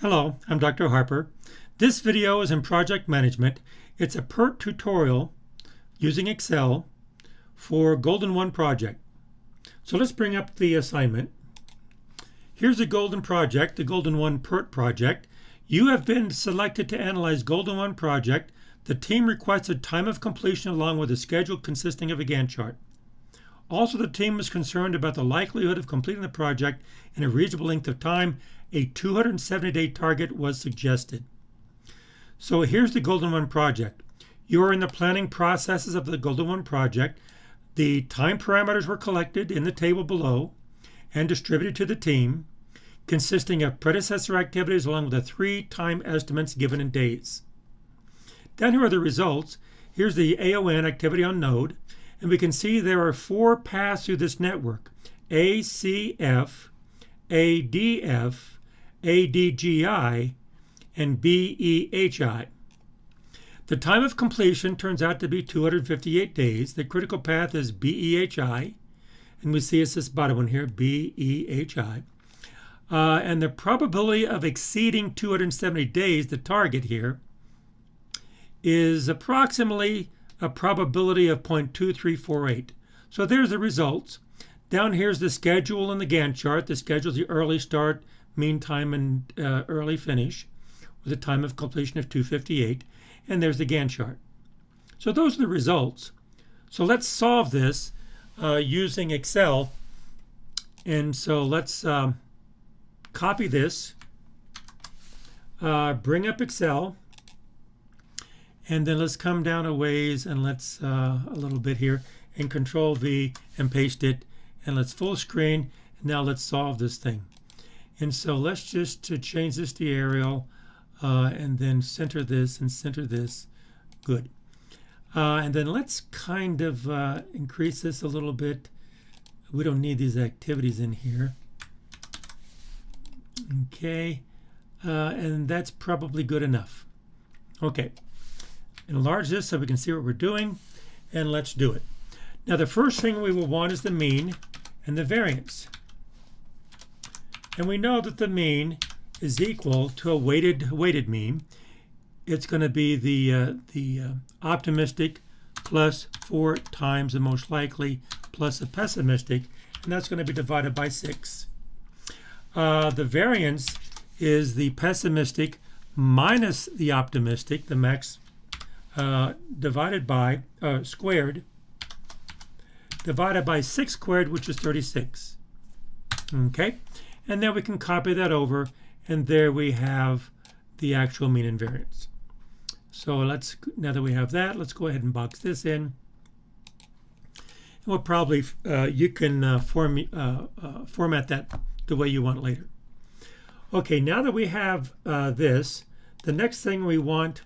Hello, I'm Dr. Harper. This video is in project management. It's a PERT tutorial using Excel for Golden-1 Project. So let's bring up the assignment. Here's the Golden Project, the Golden-1 PERT project. You have been selected to analyze Golden-1 Project. The team requested time of completion along with a schedule consisting of a Gantt chart. Also, the team was concerned about the likelihood of completing the project in a reasonable length of time. A 270-day target was suggested. So here's the Golden-1 Project. You are in the planning processes of the Golden-1 Project. The time parameters were collected in the table below and distributed to the team, consisting of predecessor activities along with the 3 time estimates given in days. Down here are the results. Here's the AON, activity on node, and we can see there are 4 paths through this network: ACF, ADF, ADGI, and BEHI. The time of completion turns out to be 258 days. The critical path is BEHI, and we see it's this bottom one here, BEHI. And the probability of exceeding 270 days, the target here, is approximately a probability of 0.2348. So there's the results. Down here's the schedule and the Gantt chart. The schedule is the early start, mean time, and early finish with a time of completion of 258. And there's the Gantt chart. So those are the results. So let's solve this using Excel. And so let's copy this, bring up Excel, and then let's come down a ways and let's a little bit here and Control V and paste it, and let's full screen. Now let's solve this thing. And so let's just change this to Arial and then center this and center this. Good. And then let's kind of increase this a little bit. We don't need these activities in here. Okay. And that's probably good enough. Okay. Enlarge this so we can see what we're doing, and let's do it. Now the first thing we will want is the mean and the variance. And we know that the mean is equal to a weighted mean. It's going to be the optimistic plus 4 times the most likely plus the pessimistic, and that's going to be divided by 6. The variance is the pessimistic minus the optimistic, the max, divided by squared, divided by 6 squared, which is 36. Okay, and then we can copy that over, and there we have the actual mean and variance. So let's, now that we have that, let's go ahead and box this in. And we'll probably you can format that the way you want later. Okay, now that we have this, the next thing we want.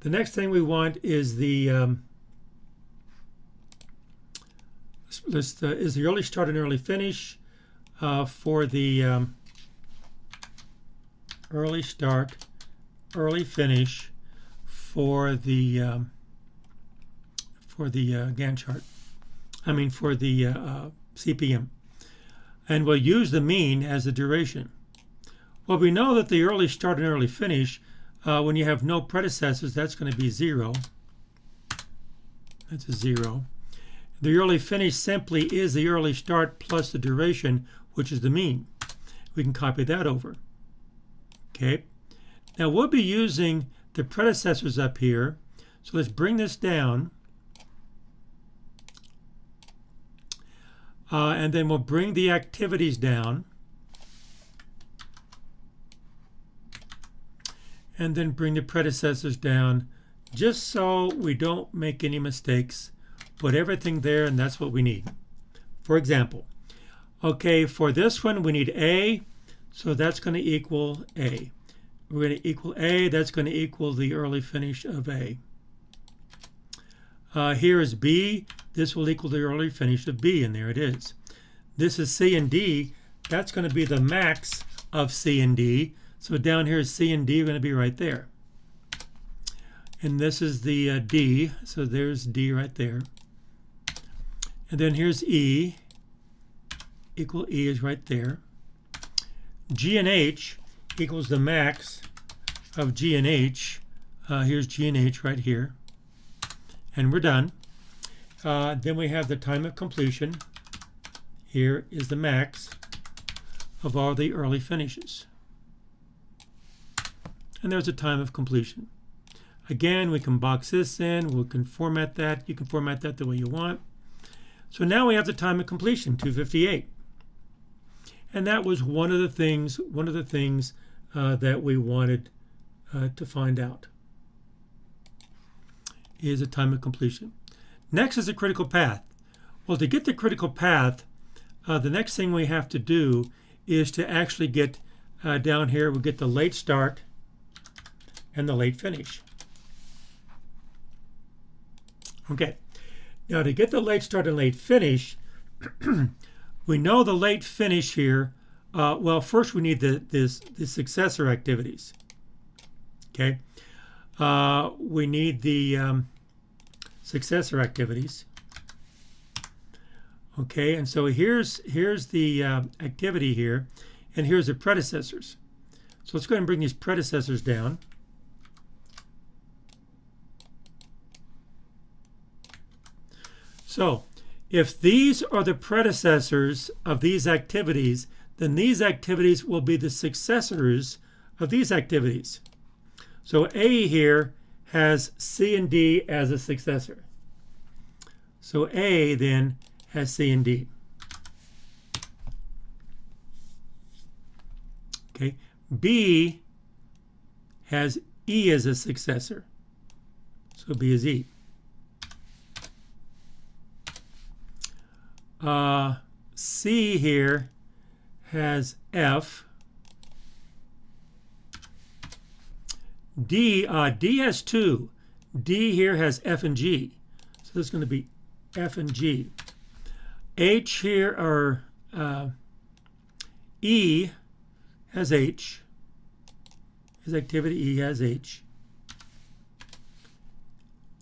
The next thing we want is the early start and early finish for the early start, early finish for the Gantt chart. I mean for the CPM, and we'll use the mean as the duration. Well, we know that the early start and early finish, when you have no predecessors, that's going to be 0. That's a 0. The early finish simply is the early start plus the duration, which is the mean. We can copy that over. Okay. Now we'll be using the predecessors up here. So let's bring this down. And then we'll bring the activities down. And then bring the predecessors down, just so we don't make any mistakes. Put everything there, and that's what we need. For example, okay, for this one we need A, so that's going to equal A. We're going to equal A, that's going to equal the early finish of A. Here is B, this will equal the early finish of B, and there it is. This is C and D, that's going to be the max of C and D. So down here is C and D are going to be right there. And this is the D, so there's D right there. And then here's E, equal E is right there. G and H equals the max of G and H. Here's G and H right here. And we're done. Then we have the time of completion. Here is the max of all the early finishes. And there's a time of completion. Again, we can box this in. We can format that. You can format that the way you want. So now we have the time of completion, 258. And that was one of the things that we wanted to find out, is a time of completion. Next is a critical path. Well, to get the critical path, the next thing we have to do is to actually get down here, we'll get the late start and the late finish. Okay, now to get the late start and late finish, we know the late finish here. Well, first we need the successor activities. Okay, we need the successor activities. Okay, and so here's the activity here, and here's the predecessors. So let's go ahead and bring these predecessors down. So if these are the predecessors of these activities, then these activities will be the successors of these activities. So A here has C and D as a successor. So A then has C and D. Okay. B has E as a successor. So B is E. C here has F. D has 2. D here has F and G. So this is going to be F and G. H here, or E has H. His activity E has H.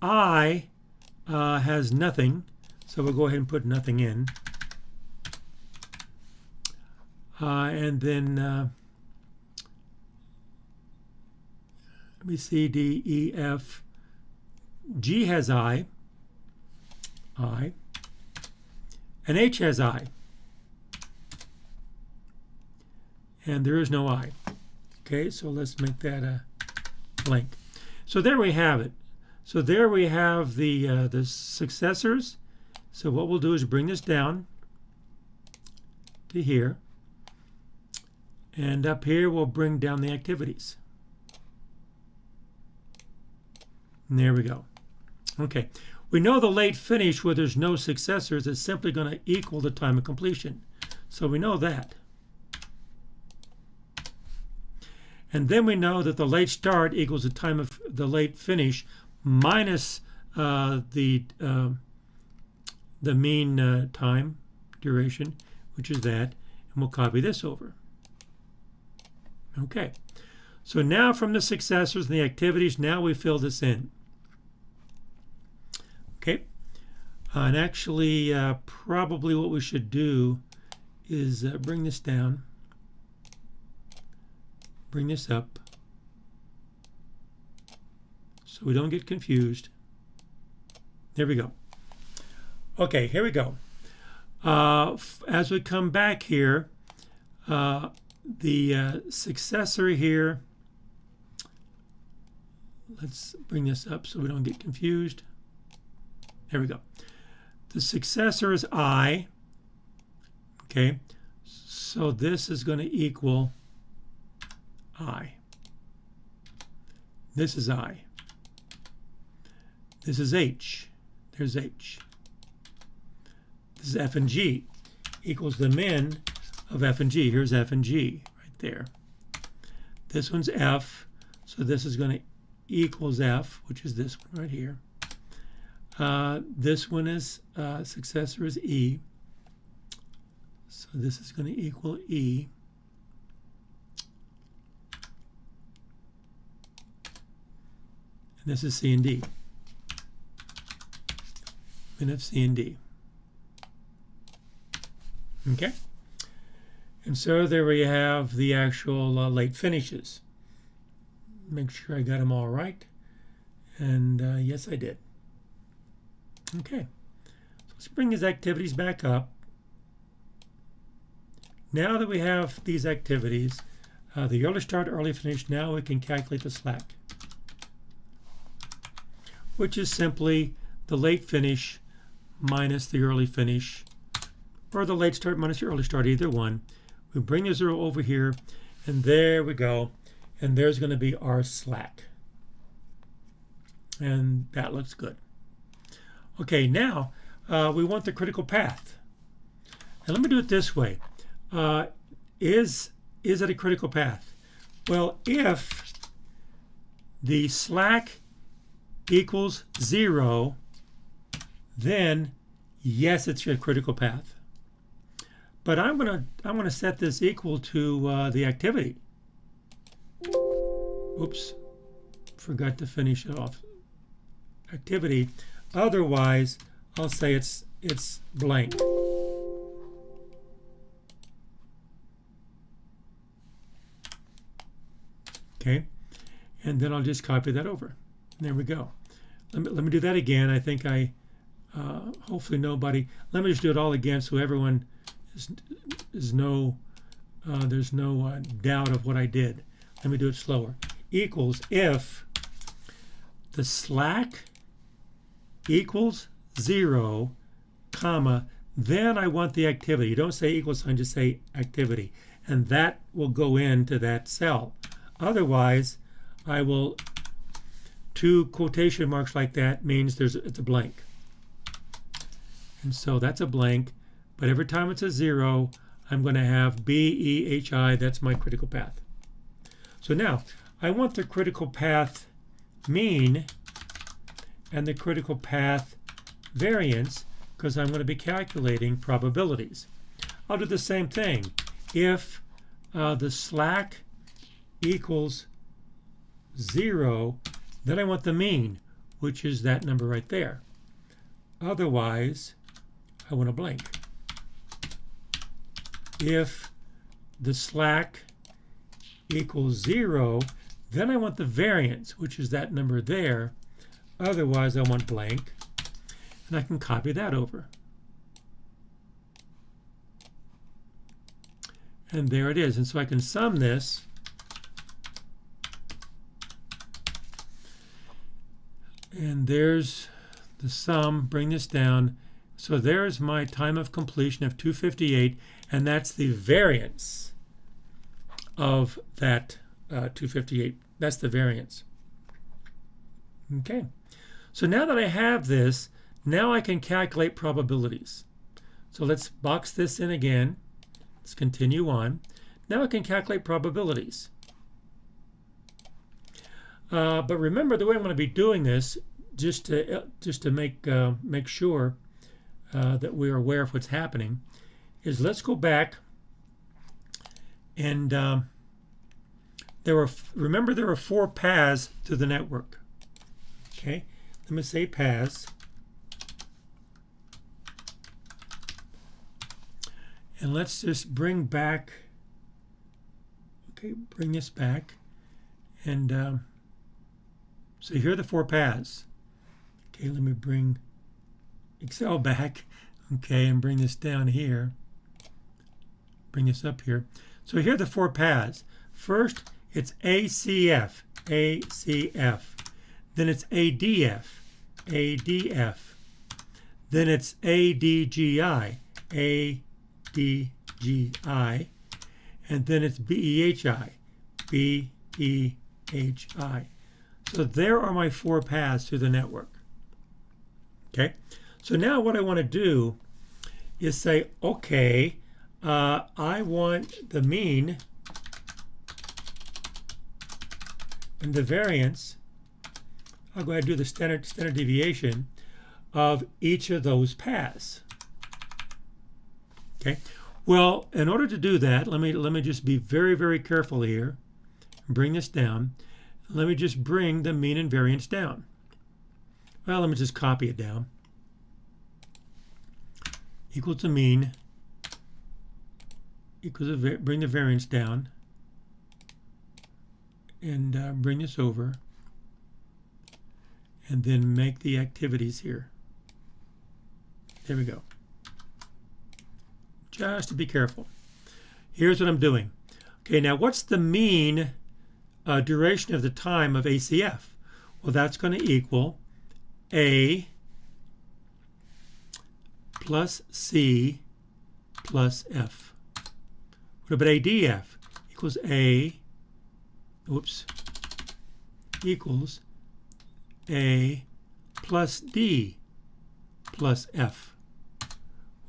I has nothing, so we'll go ahead and put nothing in. And then let me see, D, E, F. G has I. And H has I. And there is no I. Okay, so let's make that a blank. So there we have it. So there we have the successors. So what we'll do is bring this down to here. And up here we'll bring down the activities. And there we go. Okay. We know the late finish where there's no successors is simply going to equal the time of completion. So we know that. And then we know that the late start equals the time of the late finish minus the mean time duration, which is that, and we'll copy this over. Okay. So now from the successors and the activities, now we fill this in. Okay, and actually probably what we should do is bring this down, bring this up, so we don't get confused. There we go. Okay, here we go. As we come back here, the successor here, let's bring this up so we don't get confused. There we go. The successor is I. Okay, so this is going to equal I. This is I. This is H. There's H. This is F and G equals the min of F and G. Here's F and G right there. This one's F, so this is going to equals F, which is this one right here. This one is successor is E, so this is going to equal E. And this is C and D. Min of C and D. Okay? And so there we have the actual late finishes. Make sure I got them all right. And yes, I did. Okay, so let's bring these activities back up. Now that we have these activities, the early start, early finish, now we can calculate the slack, which is simply the late finish minus the early finish, or the late start minus the early start, either one. We bring the 0 over here, and there we go. And there's going to be our slack. And that looks good. Okay, now we want the critical path. And let me do it this way. Is it a critical path? Well, if the slack equals 0, then yes, it's a critical path. But I'm gonna set this equal to the activity. Oops, forgot to finish it off. Activity. Otherwise, I'll say it's blank. Okay, and then I'll just copy that over. There we go. Let me do that again. I think hopefully nobody. Let me just do it all again so everyone there's no doubt of what I did. Let me do it slower. Equals if the slack equals 0, comma, then I want the activity. You don't say equal sign, just say activity. And that will go into that cell. Otherwise, I will, 2 quotation marks like that means it's a blank. And so that's a blank. But every time it's a 0, I'm going to have BEHI. That's my critical path. So now, I want the critical path mean and the critical path variance because I'm going to be calculating probabilities. I'll do the same thing. If the slack equals 0, then I want the mean, which is that number right there. Otherwise, I want a blank. If the slack equals 0, then I want the variance, which is that number there. Otherwise, I want blank. And I can copy that over. And there it is. And so I can sum this. And there's the sum. Bring this down. So there's my time of completion of 258. And that's the variance of that 258. That's the variance. Okay. So now that I have this, now I can calculate probabilities. So let's box this in again. Let's continue on. Now I can calculate probabilities. But remember, the way I'm going to be doing this, just to make sure that we're aware of what's happening, is let's go back and remember there were 4 paths to the network. Okay, let me say paths. And let's just bring back, okay, bring this back. And so here are the 4 paths. Okay, let me bring Excel back, okay, and bring this down here. Bring this up here. So here are the 4 paths. First, it's ACF, ACF. Then it's ADF, ADF. Then it's ADGI, ADGI. And then it's BEHI, BEHI. So there are my 4 paths to the network. Okay, so now what I want to do is say, okay, I want the mean and the variance. I'll go ahead and do the standard deviation of each of those paths. Okay. Well, in order to do that, let me just be very, very careful here. Bring this down. Let me just bring the mean and variance down. Well, let me just copy it down. Equal to mean equals bring the variance down and bring this over, and then make the activities here. There we go. Just to be careful. Here's what I'm doing. Okay, now what's the mean duration of the time of ACF? Well, that's going to equal A plus C plus F. What about ADF? Equals A, equals A plus D plus F.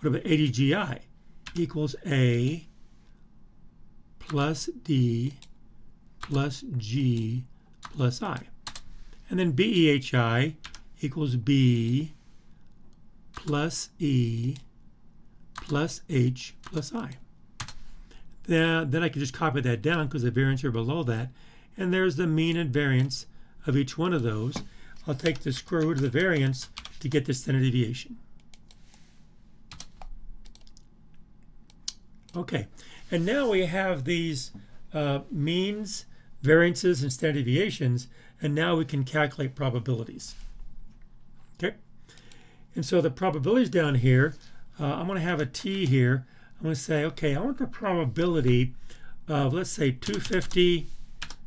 What about ADGI? Equals A plus D plus G plus I. And then BEHI equals B plus E plus H plus I. Then I can just copy that down because the variance are below that. And there's the mean and variance of each one of those. I'll take the square root of the variance to get the standard deviation. Okay, and now we have these means, variances, and standard deviations, and now we can calculate probabilities. Okay, and so the probabilities down here, I'm going to have a t here. I'm going to say, okay, I want the probability of, let's say, 250,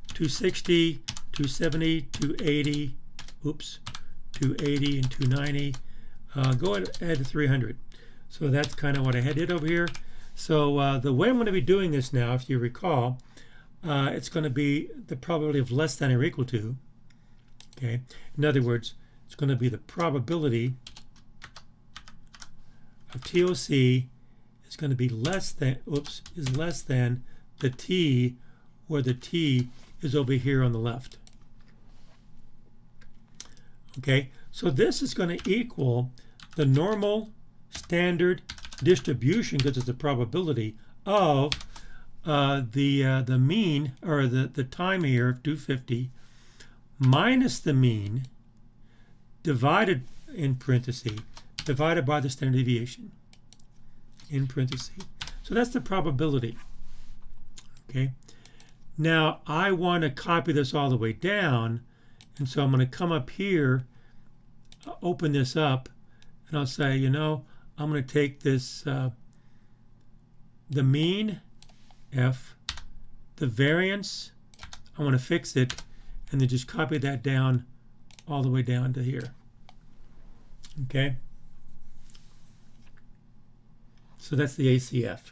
260, 270, 280, 280 and 290. Go ahead and add 300. So that's kind of what I did over here. So the way I'm going to be doing this now, if you recall, it's going to be the probability of less than or equal to. Okay. In other words, it's going to be the probability of TOC is going to be less than, is less than the t, where the t is over here on the left. Okay, so this is going to equal the normal standard distribution, because it's a probability of the mean, or the time here of 250 minus the mean divided, in parentheses, divided by the standard deviation, in parentheses. So that's the probability. Okay, now I want to copy this all the way down, and so I'm going to come up here, open this up, and I'll say, you know, I'm going to take this, the mean, F, the variance, I want to fix it, and then just copy that down all the way down to here. Okay? So that's the ACF.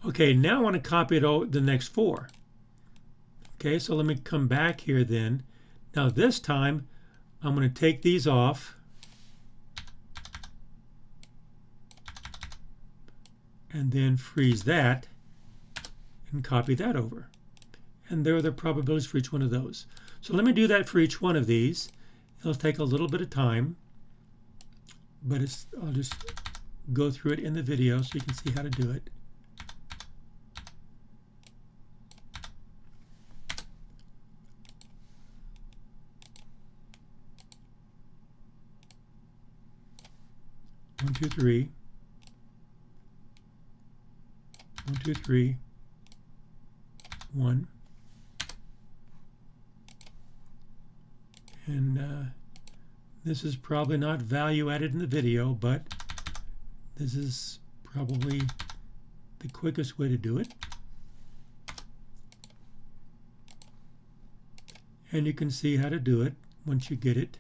Okay, now I want to copy it all, the next four. Okay, so let me come back here then. Now this time, I'm going to take these off. And then freeze that and copy that over. And there are the probabilities for each one of those. So let me do that for each one of these. It'll take a little bit of time, but I'll just go through it in the video so you can see how to do it. One, two, three. 1, 2, 3, 1. And this is probably not value added in the video, but this is probably the quickest way to do it. And you can see how to do it once you get it.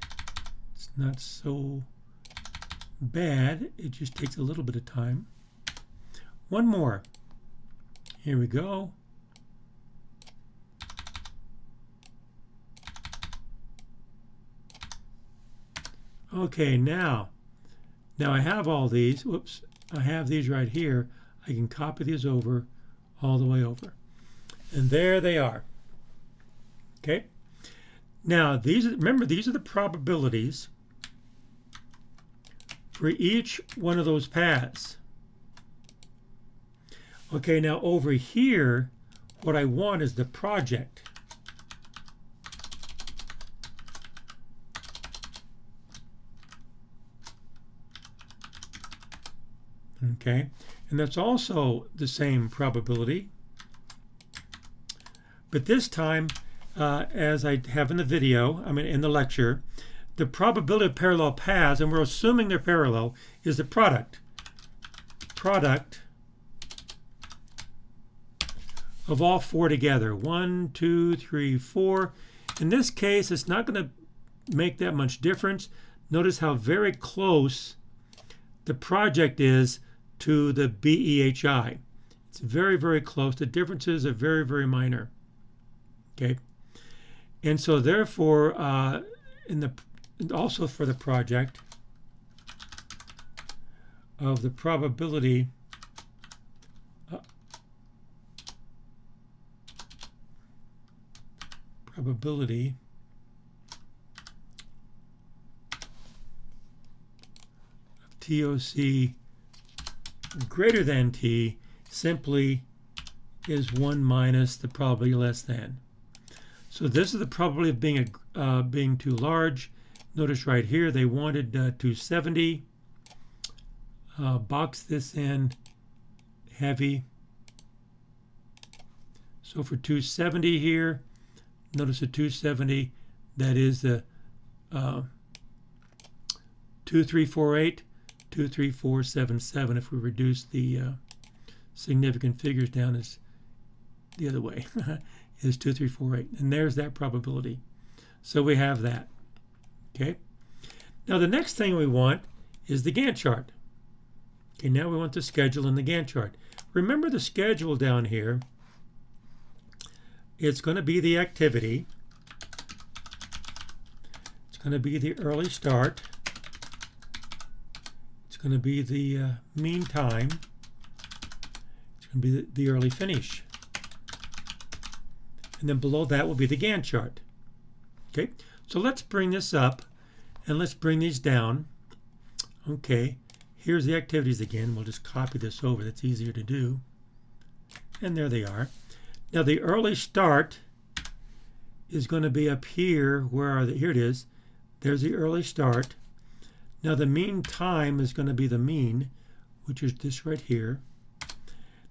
It's not so bad. It just takes a little bit of time. One more. Here we go. Okay, now I have all these. Whoops, I have these right here. I can copy these over all the way over. And there they are. Okay. Now remember, these are the probabilities for each one of those paths. Okay, now over here, what I want is the project. Okay, and that's also the same probability. But this time, as I have in the video, in the lecture, the probability of parallel paths, and we're assuming they're parallel, is the product of all four together. 1, 2, 3, 4. In this case, it's not going to make that much difference. Notice how very close the project is to the BEHI. It's very, very close. The differences are very, very minor. Okay, and so therefore, also for the project of the probability of TOC greater than T simply is 1 minus the probability less than. So this is the probability of being too large. Notice right here they wanted 270. Box this in heavy. So for 270 here, notice the 270, that is the 2348, 23477 if we reduce the significant figures down as the other way. Is 2348, and there's that probability. So we have that. Okay. Now the next thing we want is the Gantt chart. Okay, now we want the schedule in the Gantt chart. Remember the schedule down here. It's going to be the activity. It's going to be the early start. It's going to be the mean time. It's going to be the early finish. And then below that will be the Gantt chart. Okay, so let's bring this up and let's bring these down. Okay, here's the activities again. We'll just copy this over. That's easier to do. And there they are. Now the early start is going to be up here. Where are they? Here it is. There's the early start. Now the mean time is going to be the mean, which is this right here.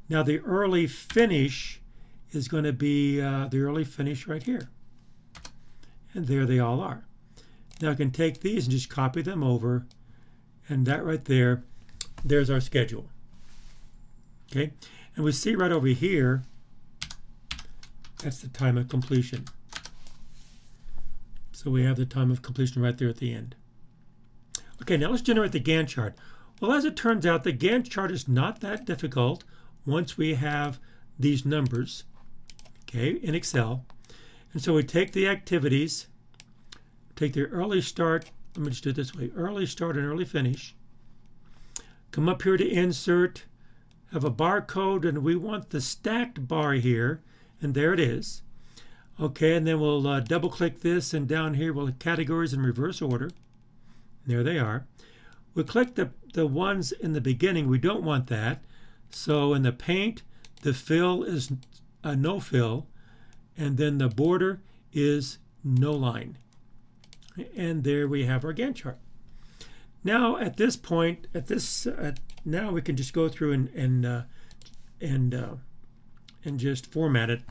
Now the early finish is going to be the early finish right here. And there they all are. Now I can take these and just copy them over, and that right there, there's our schedule. Okay, and we see right over here, that's the time of completion. So we have the time of completion right there at the end. Okay, now let's generate the Gantt chart. Well, as it turns out, the Gantt chart is not that difficult once we have these numbers, okay, in Excel. And so we take the activities, take the early start, let me just do it this way, early start and early finish. Come up here to insert, have a barcode, and we want the stacked bar here, and there it is. Okay, and then we'll double click this, and down here we'll have categories in reverse order. There they are. We click the ones in the beginning. We don't want that. So in the paint, the fill is a no fill, and then the border is no line. And there we have our Gantt chart. Now at this point, now we can just go through and just format it.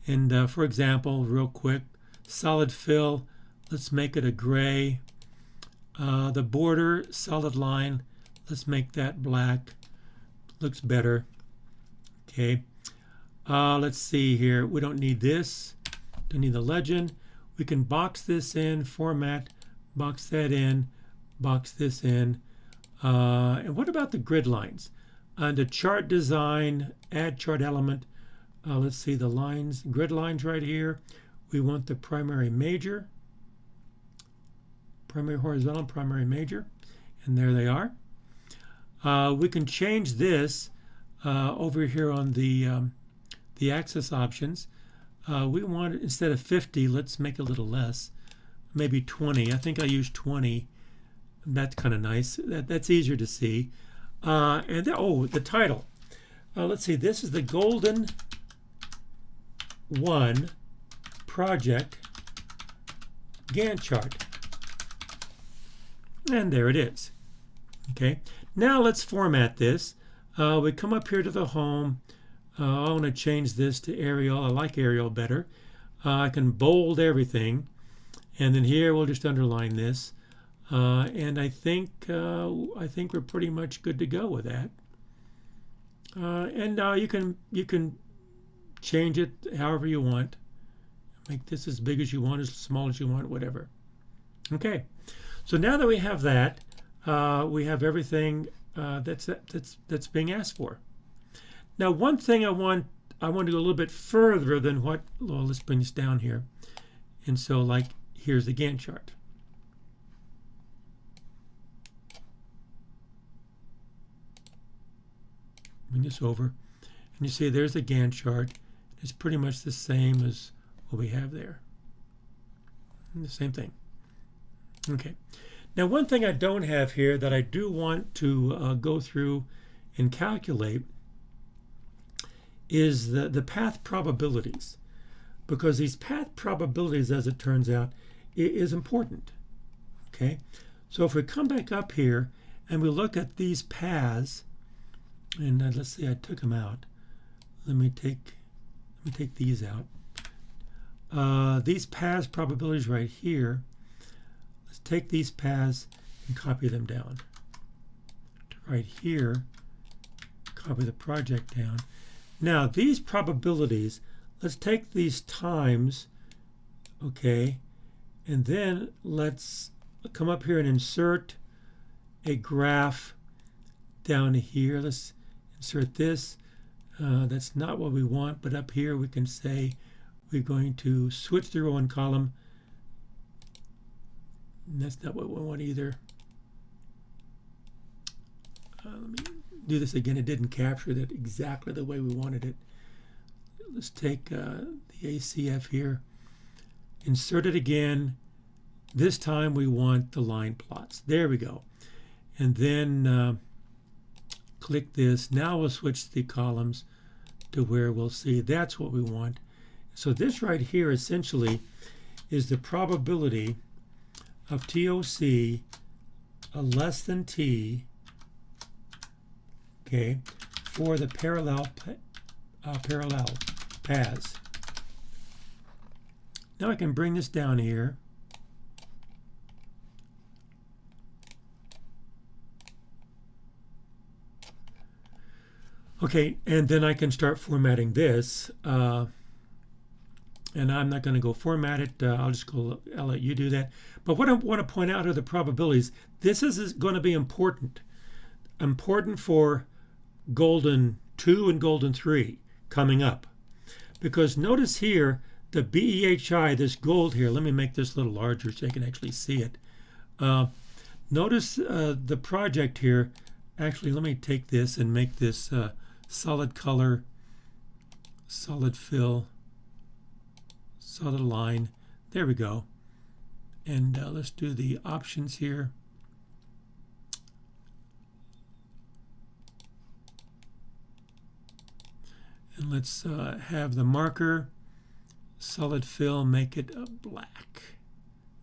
And for example, real quick, solid fill, let's make it a gray. The border, solid line, let's make that black. Looks better. Okay. Let's see here. We don't need this. Don't need the legend. We can box this in, format, box that in, box this in. And what about the grid lines? Under chart design, add chart element. Let's see the lines, grid lines right here. We want the primary major, primary horizontal, primary major, and there they are. We can change this over here on the axis options. We want it, instead of 50, let's make it a little less, maybe 20. I think I use 20. That's kind of nice. That's easier to see. And the title. Let's see. This is the Golden-1 Project Gantt chart. And there it is. Okay, now let's format this. We come up here to the home. I want to change this to Arial. I like Arial better. I can bold everything, and then here we'll just underline this. And I think we're pretty much good to go with that. And you can change it however you want. Make this as big as you want, as small as you want, whatever. Okay, so now that we have that, we have everything that's being asked for. Now, one thing I want to go a little bit further than what. Well, let's bring this down here, and so like here's the Gantt chart. Bring this over, and you see there's the Gantt chart. It's pretty much the same as what we have there. And the same thing. Okay. Now, one thing I don't have here that I do want to go through and calculate is the path probabilities, because these path probabilities, as it turns out, is important. Okay. So if we come back up here and we look at these paths, and let's see, I took them out. Let me take these out. These paths probabilities right here. Let's take these paths and copy them down. Right here, copy the project down. Now these probabilities, let's take these times, okay, and then let's come up here and insert a graph down here. Let's insert this. That's not what we want, but up here we can say we're going to switch the row and column. And that's not what we want either. Let me do this again. It didn't capture that exactly the way we wanted it. Let's take the ACF here, insert it again. This time we want the line plots. There we go. And then click this. Now we'll switch the columns to where we'll see that's what we want. So this right here essentially is the probability of TOC less than T, okay, for the parallel paths. Now I can bring this down here. Okay, and then I can start formatting this. And I'm not going to go format it. I'll let you do that. But what I want to point out are the probabilities. This is going to be important for Golden-2 and Golden-3 coming up. Because notice here, the BEHI, this gold here, let me make this a little larger so you can actually see it. Notice the project here. Actually, let me take this and make this solid color, solid fill, solid line. There we go. And let's do the options here. And let's have the marker, solid fill, make it a black.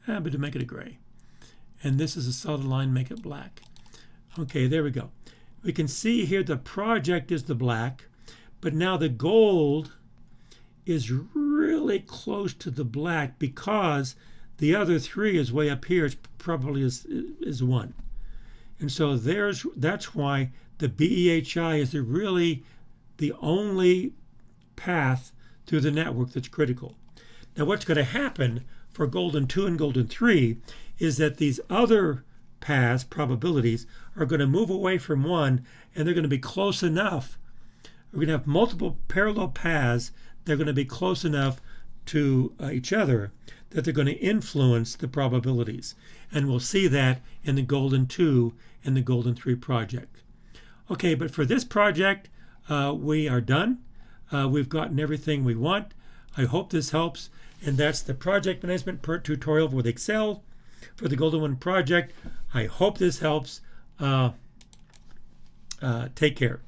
But to make it a gray. And this is a solid line, make it black. Okay, there we go. We can see here the project is the black, but now the gold is really close to the black because the other three is way up here. It's probably is 1. And so that's why the BEHI is really the only path through the network that's critical. Now what's going to happen for Golden-2 and Golden-3 is that these other paths, probabilities, are going to move away from 1, and they're going to be close enough. We're going to have multiple parallel paths. They're going to be close enough to each other that they're going to influence the probabilities. And we'll see that in the Golden-2 and the Golden-3 project. Okay, but for this project, we are done. We've gotten everything we want. I hope this helps. And that's the project management tutorial with Excel for the Golden-1 project. I hope this helps. Take care.